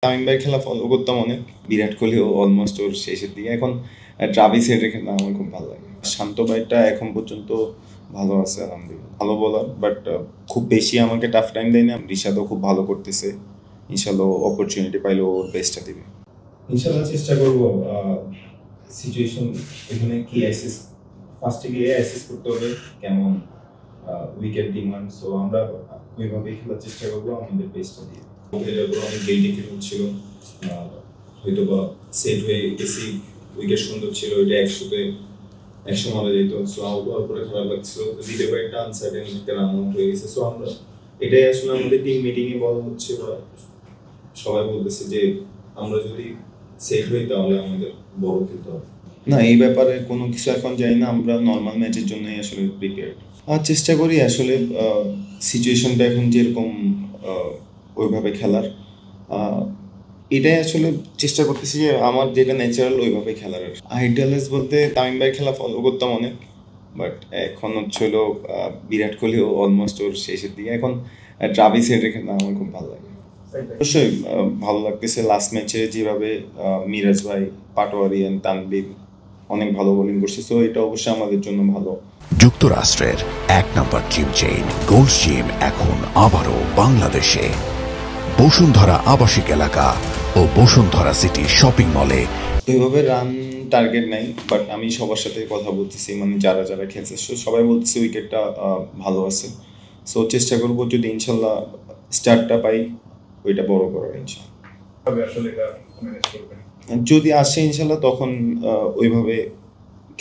তামিম ভাইয়ের খেলা ফলো করতাম অনেক। বিরাট কোহলিও অলমোস্ট ওর শেষের দিকে। এখন ট্রাভিস হেডের খেলা আমার খুব ভালো লাগে। শান্ত ভাইটা এখন পর্যন্ত ভালো আছে আলহামদুলিল্লাহ। ভালো বোলার, বাট খুব বেশি আমাকে টাফ টাইম দেয় না। রিশাদও খুব ভালো করতেছে। ইনশাল্লাহ অপরচুনিটি পাইলে ওর বেস্টটা দিবে। ইনশাল্লাহ চেষ্টা করবো। সিচুয়েশন এখানে কি অ্যাসেস, ফার্স্টে গিয়ে অ্যাসেস করতে হবে কেমন উইকেট ডিমান্ড। সো আমরা ওইভাবেই খেলার চেষ্টা করবো আমাদের বেস্টটা দিয়ে। অনেক গেইটে ফিল হচ্ছিল, হয়তো বা সেট হয়ে গেছি, উইকেট সুন্দর ছিল, ওইটা 100 মারা যেত। সো আউট করে খারাপ লাগছিল, দ্বিতীয় একটা আনসার্টেন একটা রান আউট হয়ে গেছে। সো আমরা এটাই আসলে আমাদের টিম মিটিংয়ে বলা হচ্ছে, বা সবাই বলতেছে যে আমরা যদি সেট হই তাহলে আমাদের বড় খেলতে হবে। না, এই ব্যাপারে কোনো কিছু এখন জানি না। আমরা নর্মাল ম্যাচের জন্যই আসলে প্রিপেয়ার। আর চেষ্টা করি আসলে সিচুয়েশনটা এখন যেরকম ওইভাবে খেলার। এটাই আসলে চেষ্টা করতেছি যে আমার যেটা ন্যাচারাল ওইভাবে খেলার। আইডলস বলতে তামিম ভাইয়ের খেলা ফলো করতাম অনেক, বাট এখন হলো বিরাট কোহলিও অলমোস্ট ওর শেষের দিকে। এখন ট্রাভিস হেডের খেলা আমার খুব ভালো লাগে। অবশ্যই ভালো লাগতেছে। লাস্ট ম্যাচে যেভাবে মিরাজ ভাই, পাটোয়ারি এন্ড তানভীর অনেক ভালো বোলিং করছে। সো এটা অবশ্যই আমাদের জন্য ভালো। যুক্তরাষ্ট্রের 1 নম্বর জিম চেইন গোল্ডস জিম এখন আবারও বাংলাদেশে। বসুন্ধরা আবাসিক এলাকা ও বসুন্ধরা সিটি শপিং মলে। ওইভাবে রান টার্গেট নাই, বাট আমি সবার সাথে কথা বলতেছি, মানে যারা যারা খেলছে সবাই বলতেছে উইকেটটা ভালো আছে। সো চেষ্টা করবো যদি ইনশাল্লাহ স্টার্টটা পাই ওইটা বড় করার ইনশাল্লাহ। যদি আসে ইনশাল্লাহ তখন ওইভাবে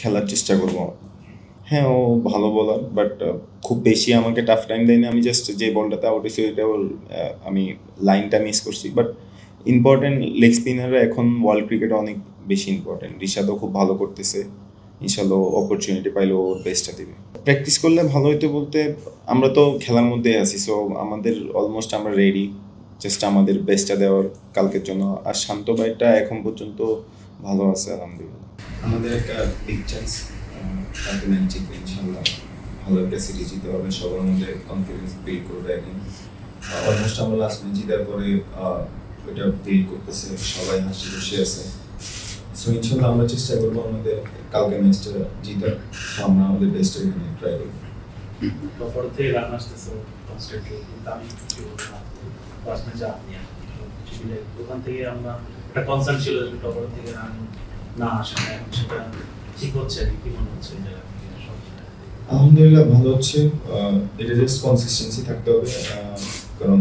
খেলার চেষ্টা করবো। হ্যাঁ, ও ভালো বোলার, বাট খুব বেশি আমাকে টাফ টাইম দেয় না। আমি জাস্ট যে বলটাতে আউট হয়েছি ওইটা ওর আমি লাইনটা মিস করছি। বাট ইম্পর্টেন্ট লেগ স্পিনাররা এখন ওয়ার্ল্ড ক্রিকেটে অনেক বেশি ইম্পর্টেন্ট। রিশাদও খুব ভালো করতেছে। ইনশাল্লাহ অপরচুনিটি পাইলে ওর বেস্টটা দিবে। প্র্যাকটিস করলে ভালো হইতো বলতে, আমরা তো খেলার মধ্যে আছি। সো আমাদের অলমোস্ট আমরা রেডি, জাস্ট আমাদের বেস্টটা দেওয়ার কালকের জন্য। আর শান্ত ভাইটা এখন পর্যন্ত ভালো আছে আলহামদুলিল্লাহ। আমাদের একটা বিগ চান্স কালকে ম্যাচ জিতবে ইনশাল্লাহ। ভালো একটা সিরিজ জিতে হবে, সবার মধ্যে কনফিডেন্স বিল্ড করবে। এখন অলমোস্ট আমরা লাস্ট ম্যাচ জিতার পরে ওইটা বিল্ড করতেছে, সবাই হাসি খুশি আছে। সো ইনশাল্লাহ আমরা চেষ্টা করবো আমাদের কালকে ম্যাচটা জিতার। আমরা আমাদের বেস্টটা এখানে ট্রাই করবো। টপার থেকে রান আসতেছে কনস্ট্যান্টলি, কিন্তু আমি কিছু ফার্স্ট ম্যাচে আপনি ওখান থেকে আমরা একটা কনসার্ন ছিল যে টপার থেকে রান না আসে না, এখন সেটা ঠিক হচ্ছে। কি মনে হচ্ছে? আলহামদুলিল্লাহ ভালো হচ্ছে। এটা জাস্ট কনসিস্টেন্সি থাকতে হবে, কারণ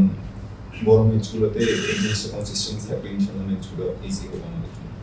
বড় ম্যাচগুলোতে এই জিনিসটা কনসিস্টেন্সি থাকলে ইনশাল্লাহ ম্যাচগুলো ইজি হবে আমাদের জন্য।